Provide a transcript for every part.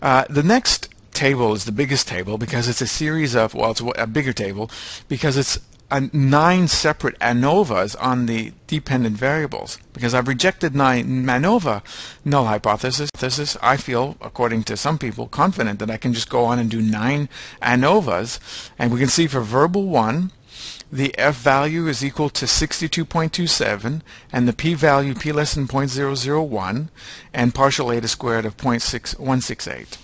The next table is the biggest table because it's a series of, well, it's a bigger table because it's 9 separate ANOVAs on the dependent variables. Because I've rejected 9 MANOVA null hypothesis, I feel, according to some people, confident that I can just go on and do 9 ANOVAs. And we can see for verbal 1, the F value is equal to 62.27, and the P value, P less than 0.001, and partial eta squared of 0.168.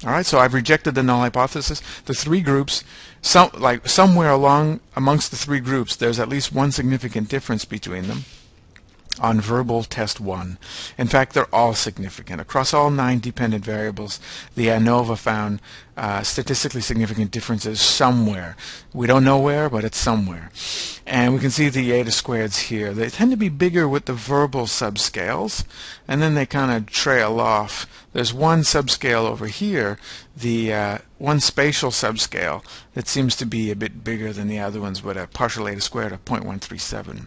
All right, so I've rejected the null hypothesis. The 3 groups, somewhere along amongst the 3 groups, there's at least one significant difference between them on verbal test 1. In fact, they're all significant. Across all 9 dependent variables, the ANOVA found statistically significant differences somewhere. We don't know where, but it's somewhere. And we can see the eta squareds here. They tend to be bigger with the verbal subscales, and then they kind of trail off. There's one subscale over here, the one spatial subscale, that seems to be a bit bigger than the other ones with a partial eta squared of 0.137.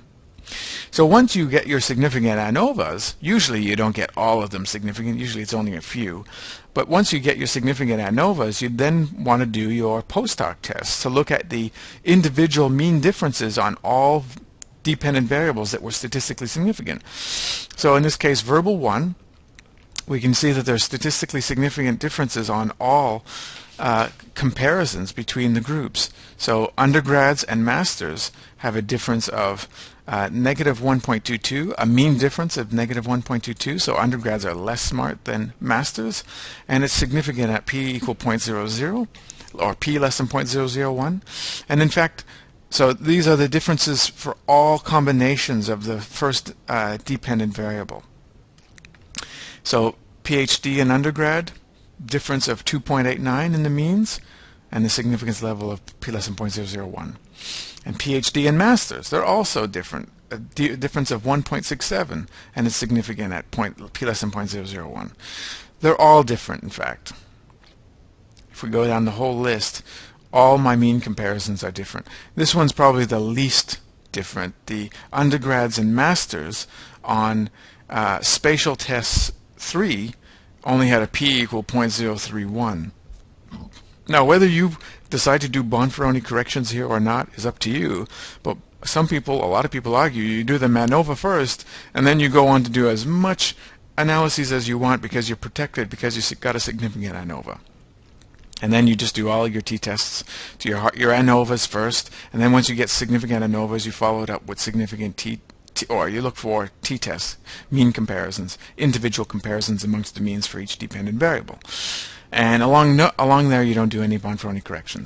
So once you get your significant ANOVAs, usually you don't get all of them significant, usually it's only a few, but once you get your significant ANOVAs, you then want to do your post hoc tests to look at the individual mean differences on all dependent variables that were statistically significant. So in this case, verbal 1, we can see that there's statistically significant differences on all comparisons between the groups. So undergrads and masters have a difference of negative 1.22, a mean difference of negative 1.22, so undergrads are less smart than masters, and it's significant at p equal 0.00 or p less than 0.001. And in fact, so these are the differences for all combinations of the first dependent variable. So PhD in undergrad, difference of 2.89 in the means, and the significance level of p less than 0.001. And PhD in masters, they're also different, a difference of 1.67, and it's significant at p less than 0.001. They're all different, in fact. If we go down the whole list, all my mean comparisons are different. This one's probably the least different. The undergrads and masters on spatial tests 3 only had a p equal 0.031. Now, whether you decide to do Bonferroni corrections here or not is up to you, but some people, a lot of people argue you do the MANOVA first, and then you go on to do as much analyses as you want because you're protected, because you've got a significant ANOVA. And then you just do all your t-tests to your ANOVAs first, and then once you get significant ANOVAs, you follow it up with significant or you look for t-tests, mean comparisons, individual comparisons amongst the means for each dependent variable. And along there, you don't do any Bonferroni corrections.